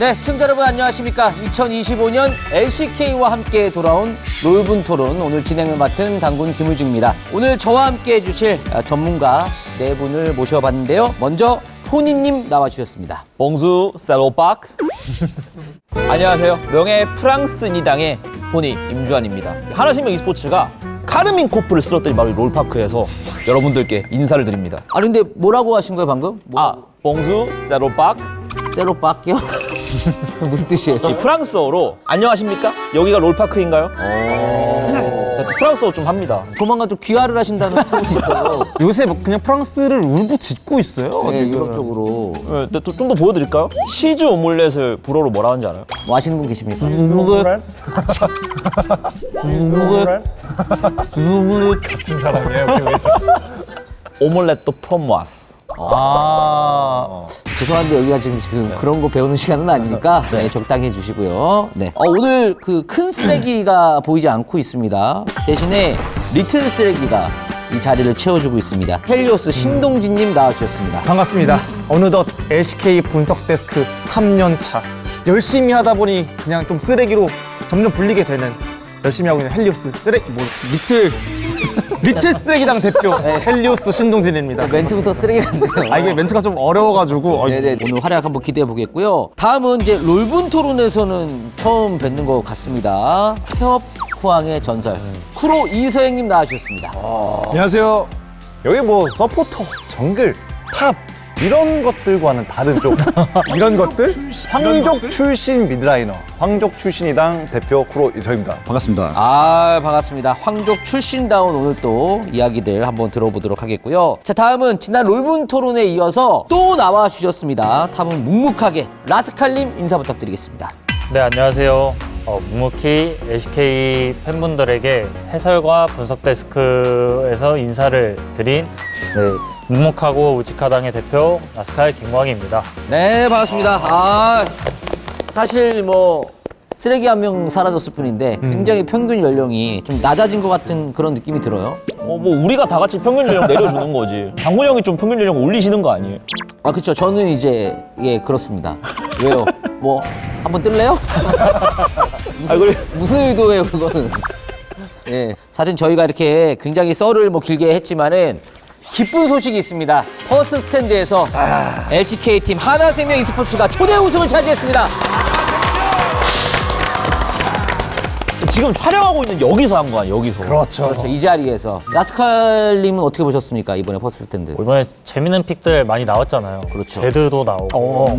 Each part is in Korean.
네, 시청자 여러분 안녕하십니까. 2025년 LCK와 함께 돌아온 롤분 토론 오늘 진행을 맡은 당군 김우중입니다. 오늘 저와 함께 해주실 전문가 네 분을 모셔봤는데요. 먼저 포니님 나와주셨습니다. 봉수 셀로박 안녕하세요. 명예 프랑스 니당의 포니 임주환입니다. 하나생명 e스포츠가 카르민 코프를 쓸었더니 바로 롤파크에서 여러분들께 인사를 드립니다. 아 근데 뭐라고 하신 거예요 방금? 봉수 셀로박 세로밖이요? 무슨 뜻이에요? 이 프랑스어로 안녕하십니까? 여기가 롤파크인가요? 제가 또 프랑스어 좀 합니다. 조만간 좀 귀화를 하신다는 소문이 있어요. 요새 막 그냥 프랑스를 울고 짓고 있어요. 네, 유럽 쪽으로. 네, 좀 더 보여드릴까요? 치즈 오믈렛을 불어로 뭐라 하는지 알아요? 뭐 하시는 분 계십니까? 같은 사람이에요. 오믈렛 도 프로모아스. 죄송한데 여기가 지금 그런 거 배우는 시간은 아니니까 네, 적당히 해주시고요. 네. 오늘 그 큰 쓰레기가 보이지 않고 있습니다. 대신에 리틀 쓰레기가 이 자리를 채워주고 있습니다. 헬리오스 신동진님 나와주셨습니다. 반갑습니다. 어느덧 LCK 분석 데스크 3년 차. 열심히 하다 보니 그냥 좀 쓰레기로 점점 불리게 되는 열심히 하고 있는 헬리오스 리틀 쓰레기당 대표 헬리오스 신동진입니다. 멘트부터 쓰레기 같네요. 이게 멘트가 좀 어려워가지고 네네, 오늘 활약 한번 기대해 보겠고요. 다음은 이제 롤분 토론에서는 처음 뵙는 것 같습니다. 폐업 후왕의 전설 쿠로 이서영님 나와주셨습니다. 안녕하세요. 여기 뭐 서포터, 정글, 탑 이런 것들과는 다른 좀 이런 것들? 황족 출신 미드라이너, 황족 출신이당 대표 쿠로 이서입니다. 반갑습니다. 반갑습니다. 황족 출신다운 오늘 또 이야기들 한번 들어보도록 하겠고요. 자, 다음은 지난 롤분 토론에 이어서 또 나와주셨습니다. 다음은 묵묵하게 라스칼님 인사 부탁드리겠습니다. 네, 안녕하세요. 묵묵히 LCK 팬분들에게 해설과 분석 데스크에서 인사를 드린 묵묵하고 우직하당의 대표 라스칼 김광희입니다. 네, 반갑습니다. 사실 뭐 쓰레기 한 명 사라졌을 뿐인데 굉장히 평균 연령이 좀 낮아진 것 같은 그런 느낌이 들어요. 뭐 우리가 다 같이 평균 연령 내려주는 거지. 당군 형이 좀 평균 연령 올리시는 거 아니에요? 그렇죠. 저는 이제 그렇습니다. 왜요? 뭐 한번 뜰래요? 무슨 의도예요, 그거는? 예, 사실 저희가 이렇게 굉장히 썰을 뭐 길게 했지만은 기쁜 소식이 있습니다. 퍼스트 스탠드에서 LCK 팀 하나생명 e스포츠가 초대 우승을 차지했습니다. 지금 촬영하고 있는 여기서 한 거 아니에요? 여기서. 그렇죠. 이 자리에서 라스칼님은 어떻게 보셨습니까? 이번에 퍼스트 스탠드. 이번에 재밌는 픽들 많이 나왔잖아요. 그렇죠. 제드도 나오고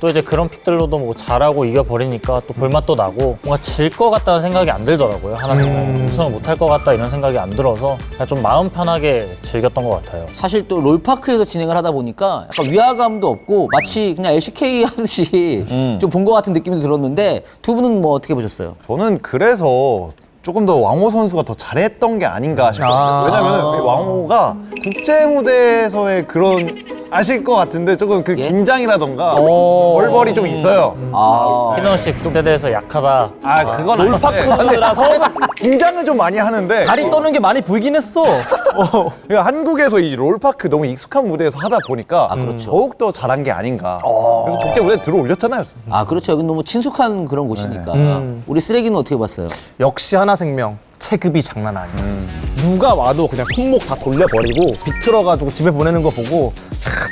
또 이제 그런 픽들로도 뭐 잘하고 이겨버리니까 또 볼맛도 나고 뭔가 질 것 같다는 생각이 안 들더라고요. 하나는 우승을 못할 것 같다 이런 생각이 안 들어서 그냥 좀 마음 편하게 즐겼던 것 같아요. 사실 또 롤파크에서 진행을 하다 보니까 약간 위화감도 없고 마치 그냥 LCK 하듯이 좀 본 것 같은 느낌도 들었는데 두 분은 뭐 어떻게 보셨어요? 저는 그래서 조금 더 왕호 선수가 더 잘했던 게 아닌가 싶어요. 왜냐면 왕호가 국제 무대에서의 그런 아실 것 같은데 조금 그 긴장이라던가 벌벌이 좀 있어요. 피너식 스테드에서 약하다. 그건 롤파크라서 긴장을 좀 많이 하는데 다리 떠는 게 많이 보이긴 했어. 그러니까 한국에서 이 롤파크 너무 익숙한 무대에서 하다 보니까 그렇죠. 더욱 더 잘한 게 아닌가. 그래서 국제 무대에 들어올렸잖아요. 그렇죠. 여기 너무 친숙한 그런 곳이니까. 우리 쓰레기는 어떻게 봤어요? 역시 하나생명 체급이 장난 아니야. 누가 와도 그냥 손목 다 돌려버리고 비틀어가지고 집에 보내는 거 보고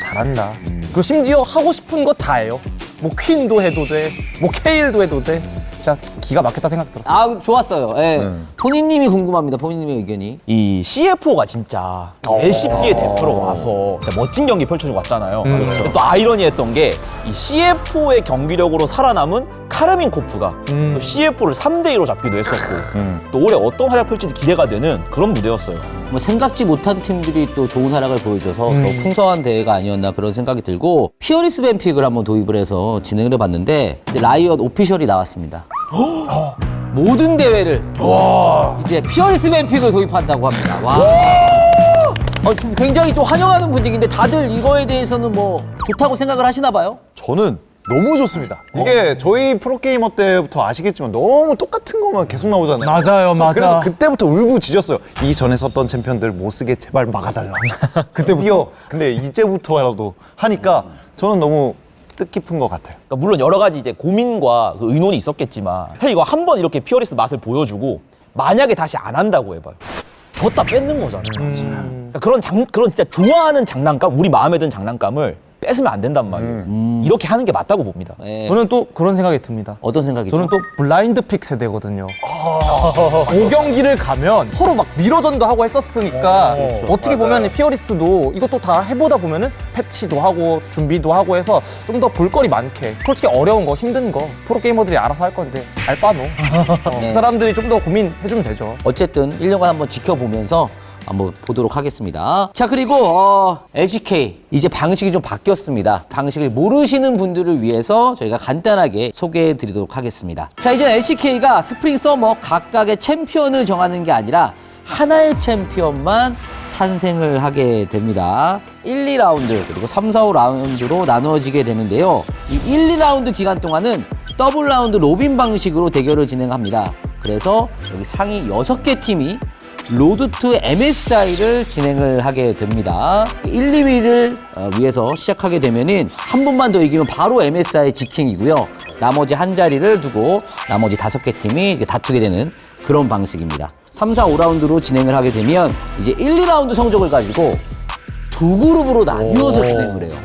잘한다. 그리고 심지어 하고 싶은 거 다 해요. 뭐 퀸도 해도 돼, 뭐 케일도 해도 돼. 진짜 기가 막혔다 생각 들었어요. 좋았어요. 예. 본인님이 궁금합니다. 본인님의 의견이. 이 CFO가 진짜 LCK의 대표로 와서 진짜 멋진 경기 펼쳐주고 왔잖아요. 근데 또 아이러니했던 게 이 CFO의 경기력으로 살아남은 카르민 코프가 또 CFO를 3대2로 잡기도 했었고 또 올해 어떤 활약 펼칠지 기대가 되는 그런 무대였어요. 뭐 생각지 못한 팀들이 또 좋은 활약을 보여줘서 더 풍성한 대회가 아니었나 그런 생각이 들고 피어리스 밴픽을 한번 도입을 해서 진행을 해봤는데 이제 라이엇 오피셜이 나왔습니다. 모든 대회를 이제 피어리스 밴픽을 도입한다고 합니다. 지금 굉장히 또 환영하는 분위기인데 다들 이거에 대해서는 뭐 좋다고 생각을 하시나 봐요? 저는 너무 좋습니다. 이게 저희 프로게이머 때부터 아시겠지만 너무 똑같은 것만 계속 나오잖아요. 맞아요, 맞아. 그래서 그때부터 울부짖었어요. 이전에 썼던 챔피언들 못 쓰게 제발 막아달라. 그때부터. 근데 이제부터라도 하니까 저는 너무 뜻깊은 것 같아요. 그러니까 물론 여러 가지 이제 고민과 그 의논이 있었겠지만 사실 이거 한 번 이렇게 피어리스 맛을 보여주고 만약에 다시 안 한다고 해봐요. 줬다 뺏는 거잖아요. 그러니까 그런 진짜 좋아하는 장난감, 우리 마음에 든 장난감을 뺏으면 안 된단 말이에요. 이렇게 하는 게 맞다고 봅니다. 네. 저는 또 그런 생각이 듭니다. 어떤 생각이죠? 저는 또 블라인드 픽 세대거든요. 5경기를 가면 서로 막 미러전도 하고 했었으니까 어떻게 보면 피어리스도 이것도 다 해보다 보면은 패치도 하고 준비도 하고 해서 좀 더 볼거리 많게 솔직히 어려운 거 힘든 거 프로게이머들이 알아서 할 건데 알바노 네. 그 사람들이 좀 더 고민해주면 되죠. 어쨌든 1년간 한번 지켜보면서 한번 보도록 하겠습니다. 자, 그리고 LCK 이제 방식이 좀 바뀌었습니다. 방식을 모르시는 분들을 위해서 저희가 간단하게 소개해 드리도록 하겠습니다. 자, 이제 LCK가 스프링, 서머 각각의 챔피언을 정하는 게 아니라 하나의 챔피언만 탄생을 하게 됩니다. 1, 2라운드 그리고 3, 4, 5라운드로 나누어지게 되는데요. 이 1, 2라운드 기간 동안은 더블 라운드 로빈 방식으로 대결을 진행합니다. 그래서 여기 상위 6개 팀이 로드 투 MSI를 진행을 하게 됩니다. 1, 2위를 위해서 시작하게 되면은 한 번만 더 이기면 바로 MSI 직행이고요. 나머지 한 자리를 두고 나머지 5개 팀이 이제 다투게 되는 그런 방식입니다. 3, 4, 5라운드로 진행을 하게 되면 이제 1, 2라운드 성적을 가지고 두 그룹으로 나뉘어서 진행을 해요.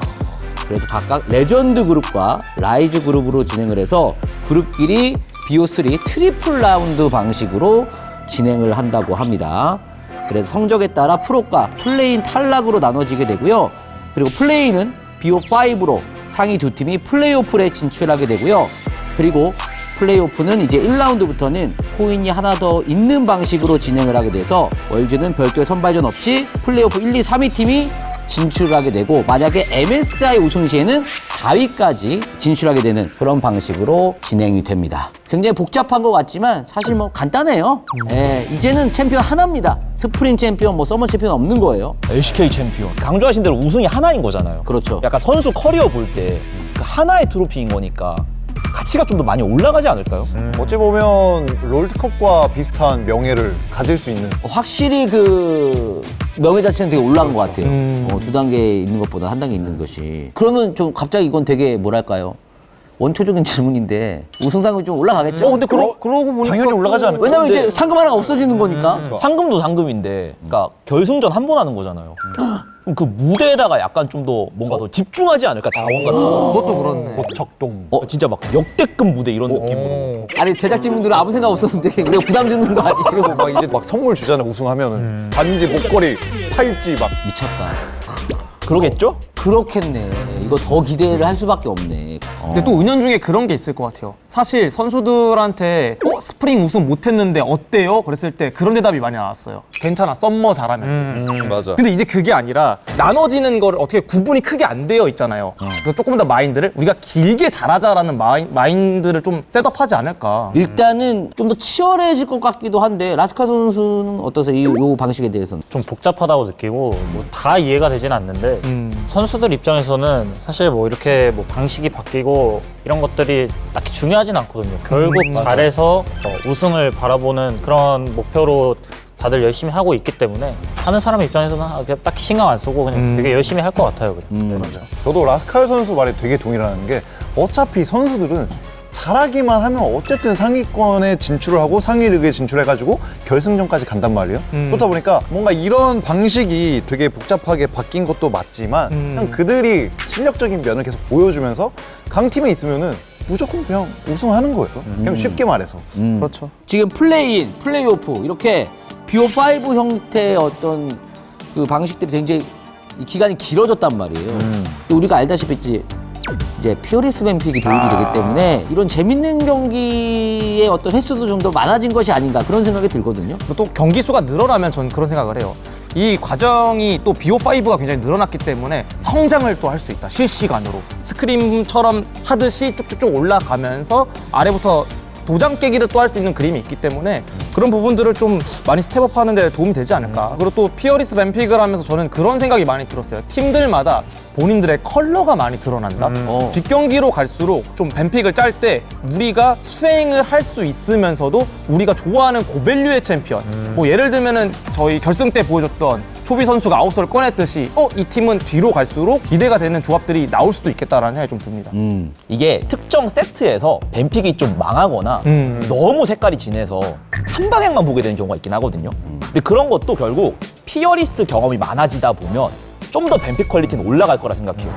그래서 각각 레전드 그룹과 라이즈 그룹으로 진행을 해서 그룹끼리 BO3 트리플 라운드 방식으로 진행을 한다고 합니다. 그래서 성적에 따라 프로과 플레인 탈락으로 나눠지게 되고요. 그리고 플레이는 BO5로 상위 두 팀이 플레이오프에 진출하게 되고요. 그리고 플레이오프는 이제 1라운드부터는 코인이 하나 더 있는 방식으로 진행을 하게 돼서 월즈는 별도의 선발전 없이 플레이오프 1, 2, 3위 팀이 진출하게 되고 만약에 MSI 우승 시에는 4위까지 진출하게 되는 그런 방식으로 진행이 됩니다. 굉장히 복잡한 것 같지만 사실 뭐 간단해요. 예, 이제는 챔피언 하나입니다. 스프링 챔피언, 뭐 서머 챔피언 없는 거예요. LCK 챔피언. 강조하신 대로 우승이 하나인 거잖아요. 그렇죠. 약간 선수 커리어 볼 때 그 하나의 트로피인 거니까 가치가 좀 더 많이 올라가지 않을까요? 어찌 보면 롤드컵과 비슷한 명예를 가질 수 있는 확실히 그 명예 자체는 되게 올라간 것 같아요. 두 단계 있는 것보다 한 단계 있는 것이. 그러면 좀 갑자기 이건 되게 뭐랄까요? 원초적인 질문인데 우승상금이 좀 올라가겠죠? 근데 그러고 보니까 당연히 올라가지 않을까? 왜냐면 이제 상금 하나가 없어지는 거니까. 상금도 상금인데, 그러니까 결승전 한 번 하는 거잖아요. 그럼 그 무대에다가 약간 좀 더 뭔가 더 집중하지 않을까, 자원 같은 거. 그것도 그렇네. 적동. 진짜 막 역대급 무대 이런 느낌으로. 아니 제작진분들은 아무 생각 없었는데 우리가 부담 주는 거 아니에요? 그리고 막 이제 막 선물 주잖아 우승하면은 반지, 목걸이, 팔찌 막. 미쳤다. 그러겠죠? 그렇겠네. 이거 더 기대를 할 수밖에 없네. 근데 또 은연중에 그런 게 있을 것 같아요. 사실 선수들한테 스프링 우승 못했는데 어때요? 그랬을 때 그런 대답이 많이 나왔어요. 괜찮아, 썸머 잘하면. 맞아. 근데 이제 그게 아니라 나눠지는 거를 어떻게 구분이 크게 안 되어 있잖아요. 그래서 조금 더 마인드를 우리가 길게 잘하자라는 마인드를 좀 셋업하지 않을까. 일단은 좀 더 치열해질 것 같기도 한데 라스카 선수는 어떠세요? 이 방식에 대해서는? 좀 복잡하다고 느끼고 뭐 다 이해가 되진 않는데 선수들 입장에서는 사실 뭐 이렇게 뭐 방식이 바뀌고 이런 것들이 딱히 중요하진 않거든요. 결국 잘해서 우승을 바라보는 그런 목표로 다들 열심히 하고 있기 때문에 하는 사람 입장에서는 그냥 딱히 신경 안 쓰고 그냥 되게 열심히 할 것 같아요. 그냥. 네. 저도 라스칼 선수 말에 되게 동의하는 게 어차피 선수들은 잘하기만 하면 어쨌든 상위권에 진출을 하고 상위 리그에 진출해가지고 결승전까지 간단 말이에요. 그렇다 보니까 뭔가 이런 방식이 되게 복잡하게 바뀐 것도 맞지만 그냥 그들이 실력적인 면을 계속 보여주면서 강팀에 있으면은 무조건 그냥 우승하는 거예요. 그냥 쉽게 말해서. 그렇죠. 지금 플레이인, 플레이오프 이렇게 BO5 형태의 어떤 그 방식들이 굉장히 이 기간이 길어졌단 말이에요. 또 우리가 알다시피 이제 피어리스 뱀픽이 도입이 되기 때문에 이런 재밌는 경기의 어떤 횟수도 좀 더 많아진 것이 아닌가 그런 생각이 들거든요. 그리고 또 경기 수가 늘어나면 전 그런 생각을 해요. 이 과정이 또 BO5가 굉장히 늘어났기 때문에 성장을 또 할 수 있다. 실시간으로. 스크림처럼 하듯이 쭉쭉쭉 올라가면서 아래부터 도장 깨기를 또 할 수 있는 그림이 있기 때문에 그런 부분들을 좀 많이 스텝업하는 데 도움이 되지 않을까. 그리고 또 피어리스 뱀픽을 하면서 저는 그런 생각이 많이 들었어요. 팀들마다 본인들의 컬러가 많이 드러난다. 뒷경기로 갈수록 좀 뱀픽을 짤 때 우리가 수행을 할 수 있으면서도 우리가 좋아하는 고밸류의 챔피언. 뭐 예를 들면은 저희 결승 때 보여줬던 초비 선수가 아웃솔을 꺼냈듯이 이 팀은 뒤로 갈수록 기대가 되는 조합들이 나올 수도 있겠다라는 생각이 좀 듭니다. 이게 특정 세트에서 뱀픽이 좀 망하거나 너무 색깔이 진해서 한 방향만 보게 되는 경우가 있긴 하거든요. 근데 그런 것도 결국 피어리스 경험이 많아지다 보면 좀 더 뱀픽 퀄리티는 올라갈 거라 생각해요.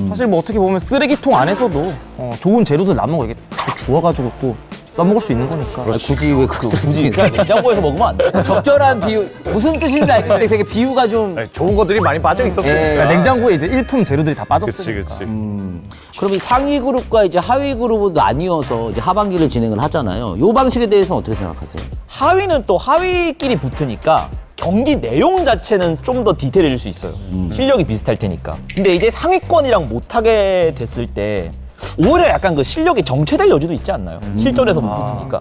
사실 뭐 어떻게 보면 쓰레기통 안에서도 좋은 재료들 남는 거 이게 다 주워가지고 또 써먹을 수 있는 거니까. 굳이 왜 그걸 굳이 그냥 냉장고에서 먹으면 안 돼. 적절한 비유 무슨 뜻인지 알겠는데 되게 비유가 좀 좋은 것들이 많이 빠져 있었어요. 예. 그러니까 냉장고에 이제 일품 재료들이 다 빠졌으니까. 그럼 이 상위 그룹과 이제 하위 그룹으로 나뉘어서 이제 하반기를 진행을 하잖아요. 요 방식에 대해서는 어떻게 생각하세요? 하위는 또 하위끼리 붙으니까 경기 내용 자체는 좀 더 디테일해질 수 있어요. 실력이 비슷할 테니까. 근데 이제 상위권이랑 못하게 됐을 때 오히려 약간 그 실력이 정체될 여지도 있지 않나요? 실전에서 못 붙으니까.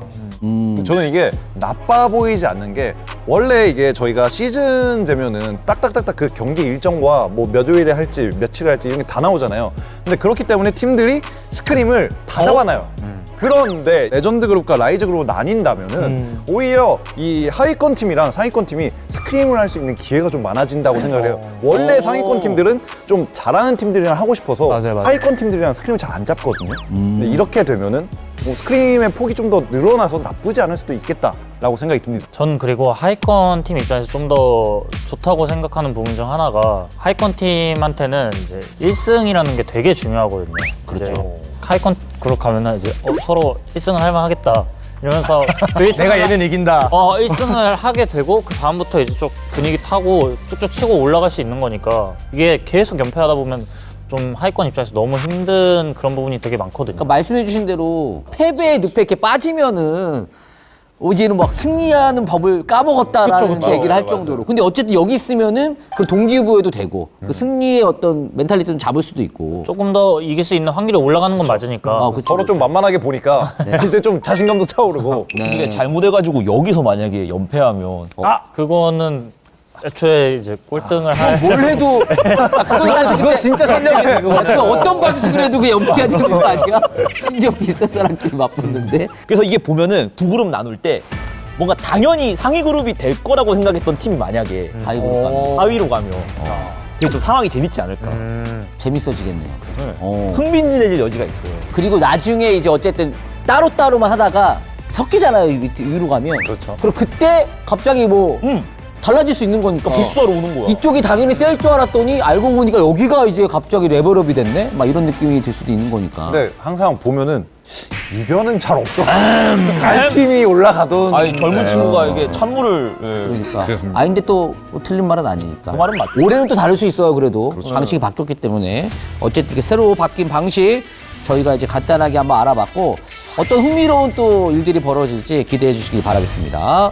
저는 이게 나빠 보이지 않는 게 원래 이게 저희가 시즌제면은 딱딱딱딱 그 경기 일정과 뭐 몇 요일에 할지 며칠에 할지 이런 게 다 나오잖아요. 근데 그렇기 때문에 팀들이 스크림을 다 잡아놔요. 그런데 레전드 그룹과 라이즈 그룹으로 나뉜다면은 오히려 이 하위권 팀이랑 상위권 팀이 스크림을 할 수 있는 기회가 좀 많아진다고 생각을 해요. 원래 상위권 팀들은 좀 잘하는 팀들이랑 하고 싶어서 맞아요. 하위권 팀들이랑 스크림을 잘 안 잡거든요. 근데 이렇게 되면은 뭐 스크림의 폭이 좀 더 늘어나서 나쁘지 않을 수도 있겠다라고 생각이 듭니다. 전 그리고 하위권 팀 입장에서 좀 더 좋다고 생각하는 부분 중 하나가 하위권 팀한테는 이제 1승이라는 게 되게 중요하거든요. 그렇죠. 하위권 그룹 가면은 이제 서로 1승을 할 만하겠다 이러면서 그 1승을 내가 얘는 이긴다. 1승을 하게 되고 그 다음부터 이제 쭉 분위기 타고 쭉쭉 치고 올라갈 수 있는 거니까 이게 계속 연패하다 보면 좀 하위권 입장에서 너무 힘든 그런 부분이 되게 많거든요. 그러니까 말씀해주신 대로 패배의 늪에 이렇게 빠지면은 이제는 막 승리하는 법을 까먹었다라는 얘기를 할 정도로. 근데 어쨌든 여기 있으면은 그 동기부여도 되고 그 승리의 어떤 멘탈리티는 잡을 수도 있고. 조금 더 이길 수 있는 확률이 올라가는 건 맞으니까. 아, 그쵸, 서로 좀 만만하게 보니까 이제 좀 자신감도 차오르고 네. 이게 잘못해가지고 여기서 만약에 연패하면 그거는 애초에 이제 꼴등을 할 뭘 해도 그거 사실 그거 진짜 설명이지. 그거 어떤 방식으로 해도 그게 연기가 되는 거 아니야? 심지어 비슷한 사람끼리 맞붙는데. 그래서 이게 보면은 두 그룹 나눌 때 뭔가 당연히 상위 그룹이 될 거라고 생각했던 팀이 만약에 하위그룹 가면 하위로 가면 그게 좀 상황이 재밌지 않을까. 재밌어지겠네요. 어. 흥미진해질 여지가 있어요. 그리고 나중에 이제 어쨌든 따로따로만 하다가 섞이잖아요. 위로 가면. 그렇죠. 그리고 그때 갑자기 뭐 달라질 수 있는 거니까. 복수하러 오는 거야. 이쪽이 당연히 셀 줄 알았더니 알고 보니까 여기가 이제 갑자기 레벨업이 됐네? 막 이런 느낌이 들 수도 있는 거니까. 근데 항상 보면은 이변은 잘 없어. 갈 팀이 올라가던 아니 젊은 친구가 이게 찬물을 그러니까. 아, 근데 또뭐 틀린 말은 아니니까. 그 말은 맞죠. 올해는 또 다를 수 있어요, 그래도. 방식이 바뀌었기 때문에. 어쨌든 이렇게 새로 바뀐 방식 저희가 이제 간단하게 한번 알아봤고 어떤 흥미로운 또 일들이 벌어질지 기대해 주시길 바라겠습니다.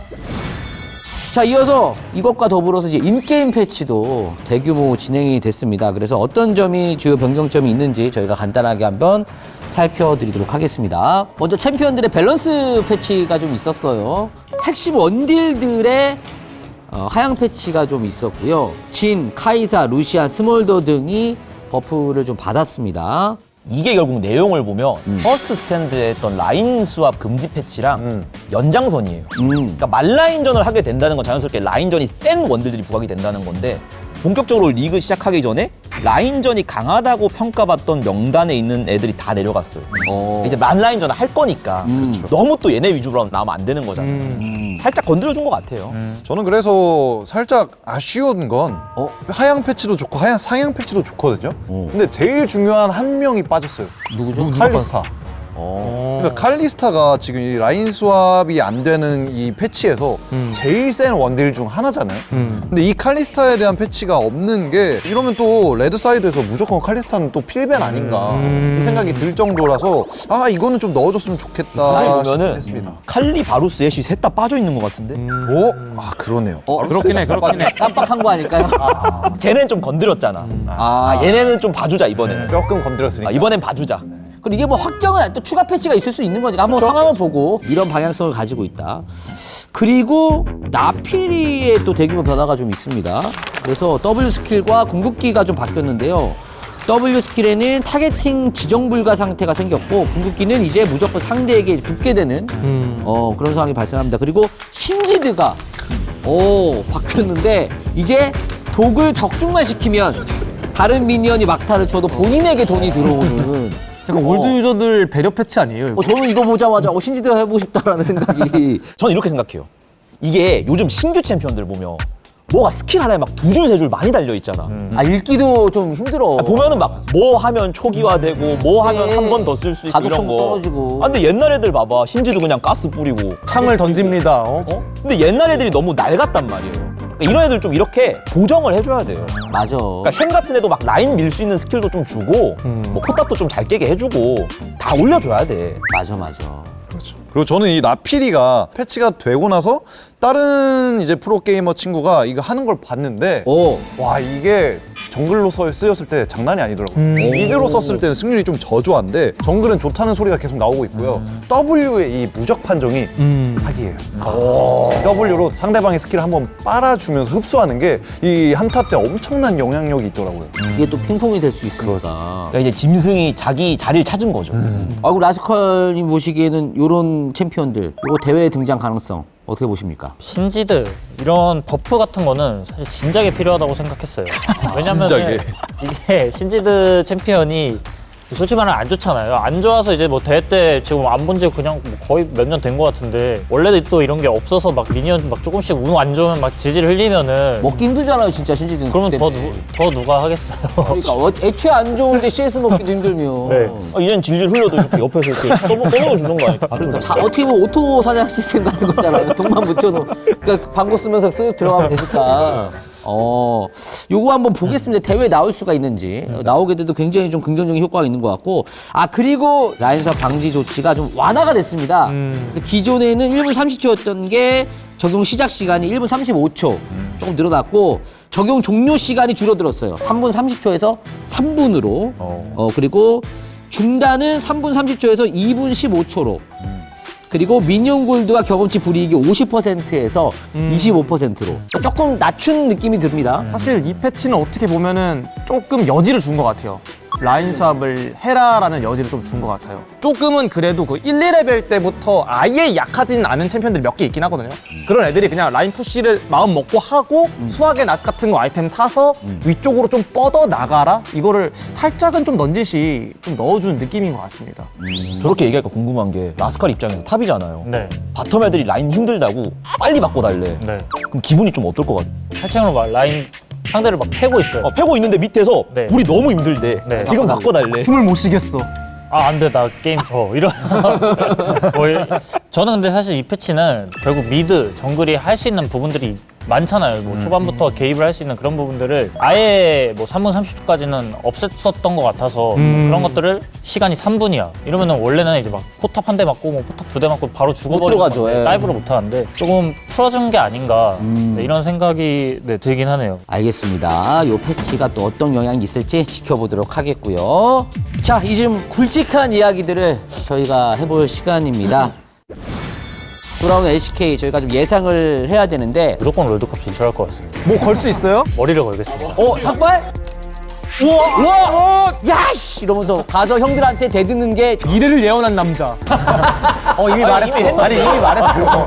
자, 이어서 이것과 더불어서 이제 인게임 패치도 대규모 진행이 됐습니다. 그래서 어떤 점이 주요 변경점이 있는지 저희가 간단하게 한번 살펴드리도록 하겠습니다. 먼저 챔피언들의 밸런스 패치가 좀 있었어요. 핵심 원딜들의 하향 패치가 좀 있었고요. 진, 카이사, 루시안, 스몰더 등이 버프를 좀 받았습니다. 이게 결국 내용을 보면 퍼스트 스탠드에 했던 라인 수압 금지 패치랑 연장선이에요. 그러니까 말라인전을 하게 된다는 건 자연스럽게 라인전이 센 원딜들이 부각이 된다는 건데 본격적으로 리그 시작하기 전에 라인전이 강하다고 평가받던 명단에 있는 애들이 다 내려갔어요. 이제 만라인전을 할 거니까 너무 또 얘네 위주로 나오면 안 되는 거잖아요. 살짝 건드려준 것 같아요. 저는 그래서 살짝 아쉬운 건 하향 패치도 좋고 상향 패치도 좋거든요. 근데 제일 중요한 한 명이 빠졌어요. 누구죠? 칼리스타. 그러니까 칼리스타가 지금 이 라인 수압이 안 되는 이 패치에서 제일 센 원딜 중 하나잖아요. 근데 이 칼리스타에 대한 패치가 없는 게 이러면 또 레드 사이드에서 무조건 칼리스타는 또 필벤 아닌가 이 생각이 들 정도라서 아 이거는 좀 넣어줬으면 좋겠다 아니 보면은 했습니다. 칼리, 바루스, 애쉬 셋 다 빠져 있는 것 같은데 오? 아 그러네요. 그렇긴 해. 깜빡한 거 아닐까요? 걔는 좀 건드렸잖아. 아. 얘네는 좀 봐주자 이번에는. 조금 건드렸으니까. 이번엔 봐주자. 그리고 이게 뭐 확정은 아니- 또 추가 패치가 있을 수 있는 거니까 한번 상황을 보고 이런 방향성을 가지고 있다. 그리고 나피리의 또 대규모 변화가 좀 있습니다. 그래서 W 스킬과 궁극기가 좀 바뀌었는데요. W 스킬에는 타겟팅 지정 불가 상태가 생겼고 궁극기는 이제 무조건 상대에게 붙게 되는 그런 상황이 발생합니다. 그리고 신지드가 바뀌었는데 이제 독을 적중만 시키면 다른 미니언이 막타를 쳐도 본인에게 돈이 들어오는. 약간 올드 유저들 배려 패치 아니에요? 이거? 저는 이거 보자마자 신지드가 해보고 싶다라는 생각이. 저는 이렇게 생각해요. 이게 요즘 신규 챔피언들 보면 뭐가 스킬 하나에 막 2줄, 3줄 많이 달려 있잖아. 아, 읽기도 좀 힘들어. 보면은 막 뭐 하면 초기화되고 뭐 하면 네. 한 번 더 쓸 수 있고 이런 가독성도 거. 떨어지고. 아, 근데 옛날 애들 봐봐. 신지도 그냥 가스 뿌리고. 창을 던집니다. 근데 옛날 애들이 너무 낡았단 말이에요. 그러니까 이런 애들 좀 이렇게 보정을 해줘야 돼요. 맞아. 그러니까 쉔 같은 애도 막 라인 밀 수 있는 스킬도 좀 주고 뭐 포탑도 좀 잘 깨게 해주고 다 올려줘야 돼. 맞아. 그리고 저는 이 나피리가 패치가 되고 나서 다른 이제 프로게이머 친구가 이거 하는 걸 봤는데 오. 와 이게 정글로 쓰였을 때 장난이 아니더라고요. 미드로 썼을 때는 승률이 좀 저조한데 정글은 좋다는 소리가 계속 나오고 있고요. W의 이 무적 판정이 사기예요. W로 상대방의 스킬을 한번 빨아주면서 흡수하는 게 이 한타 때 엄청난 영향력이 있더라고요. 이게 또 핑퐁이 될 수 있으니까. 그러니까 이제 짐승이 자기 자리를 찾은 거죠. 아, 그리고 라스칼님 보시기에는 이런 챔피언들, 이거 대회 등장 가능성 어떻게 보십니까? 신지드 이런 버프 같은 거는 사실 진작에 필요하다고 생각했어요. 왜냐면 진작에. 이게 신지드 챔피언이 솔직히 말하면 안 좋잖아요. 안 좋아서 이제 뭐 대회 때 지금 안 본 지 그냥 뭐 거의 몇 년 된 것 같은데 원래도 또 이런 게 없어서 막 미니언 막 조금씩 운 안 좋으면 막 지질 흘리면은 먹기 힘들잖아요, 진짜 신지드는. 그러면 때문에. 더 누가 하겠어요. 그러니까 애초에 안 좋은데 CS 먹기도 힘들면. 네. 이젠 질질 흘려도 이렇게 옆에서 이렇게 떠먹어주는 거 아닐까? 그러니까 어떻게 보면 오토 사냥 시스템 같은 거잖아요. 독만 붙여놓은. 그러니까 방구 쓰면서 쓱 들어가면 되니까. 요거 한번 보겠습니다. 대회에 나올 수가 있는지. 나오게 돼도 굉장히 좀 긍정적인 효과가 있는 것 같고. 아, 그리고 라인사 방지 조치가 좀 완화가 됐습니다. 그래서 기존에는 1분 30초였던 게 적용 시작 시간이 1분 35초. 조금 늘어났고, 적용 종료 시간이 줄어들었어요. 3분 30초에서 3분으로. 그리고 중단은 3분 30초에서 2분 15초로. 그리고 미니언 골드와 경험치 불이익이 50%에서 25%로 조금 낮춘 느낌이 듭니다. 사실 이 패치는 어떻게 보면은 조금 여지를 준 것 같아요. 라인 수합을 해라라는 여지를 좀 준 것 같아요. 조금은 그래도 그 1, 2레벨 때부터 아예 약하진 않은 챔피언들이 몇 개 있긴 하거든요. 그런 애들이 그냥 라인 푸시를 마음 먹고 하고 수학의 낫 같은 거 아이템 사서 위쪽으로 좀 뻗어 나가라? 이거를 살짝은 좀 넌짓이 좀 넣어준 느낌인 것 같습니다. 저렇게 얘기하니까 궁금한 게 라스칼 입장에서 탑이잖아요. 네. 바텀 애들이 라인 힘들다고 빨리 바꿔 달래. 네. 그럼 기분이 좀 어떨 것 같아? 살짝으로 막 라인 상대를 막 패고 있어요. 패고 있는데 밑에서 네. 우리 너무 힘들대. 네. 지금 바꿔 달래. 숨을 못 쉬겠어. 아, 안 돼, 나 게임 져. 이런. 저는 근데 사실 이 패치는 결국 미드, 정글이 할 수 있는 부분들이 많잖아요. 뭐 초반부터 개입을 할 수 있는 그런 부분들을 아예 뭐 3분 30초까지는 없앴었던 것 같아서 그런 것들을 시간이 3분이야. 이러면은 원래는 이제 막 포탑 한 대 맞고 뭐 포탑 2대 맞고 바로 죽어버리고 들어가죠, 막 예. 다이브를 못 하는데 조금 풀어준 게 아닌가 네, 이런 생각이 네, 들긴 하네요. 알겠습니다. 요 패치가 또 어떤 영향이 있을지 지켜보도록 하겠고요. 자, 이제 좀 굵직한 이야기들을 저희가 해볼 시간입니다. 돌아오는 LCK 저희가 좀 예상을 해야 되는데, 무조건 롤드컵 진출할 것 같습니다. 뭐 걸 수 있어요? 머리를 걸겠습니다. 삭발? 우와! 야이씨! 이러면서 가서 형들한테 대드는 게 미래를 예언한 남자. 이미 말했어. 아니, 이미 말했어.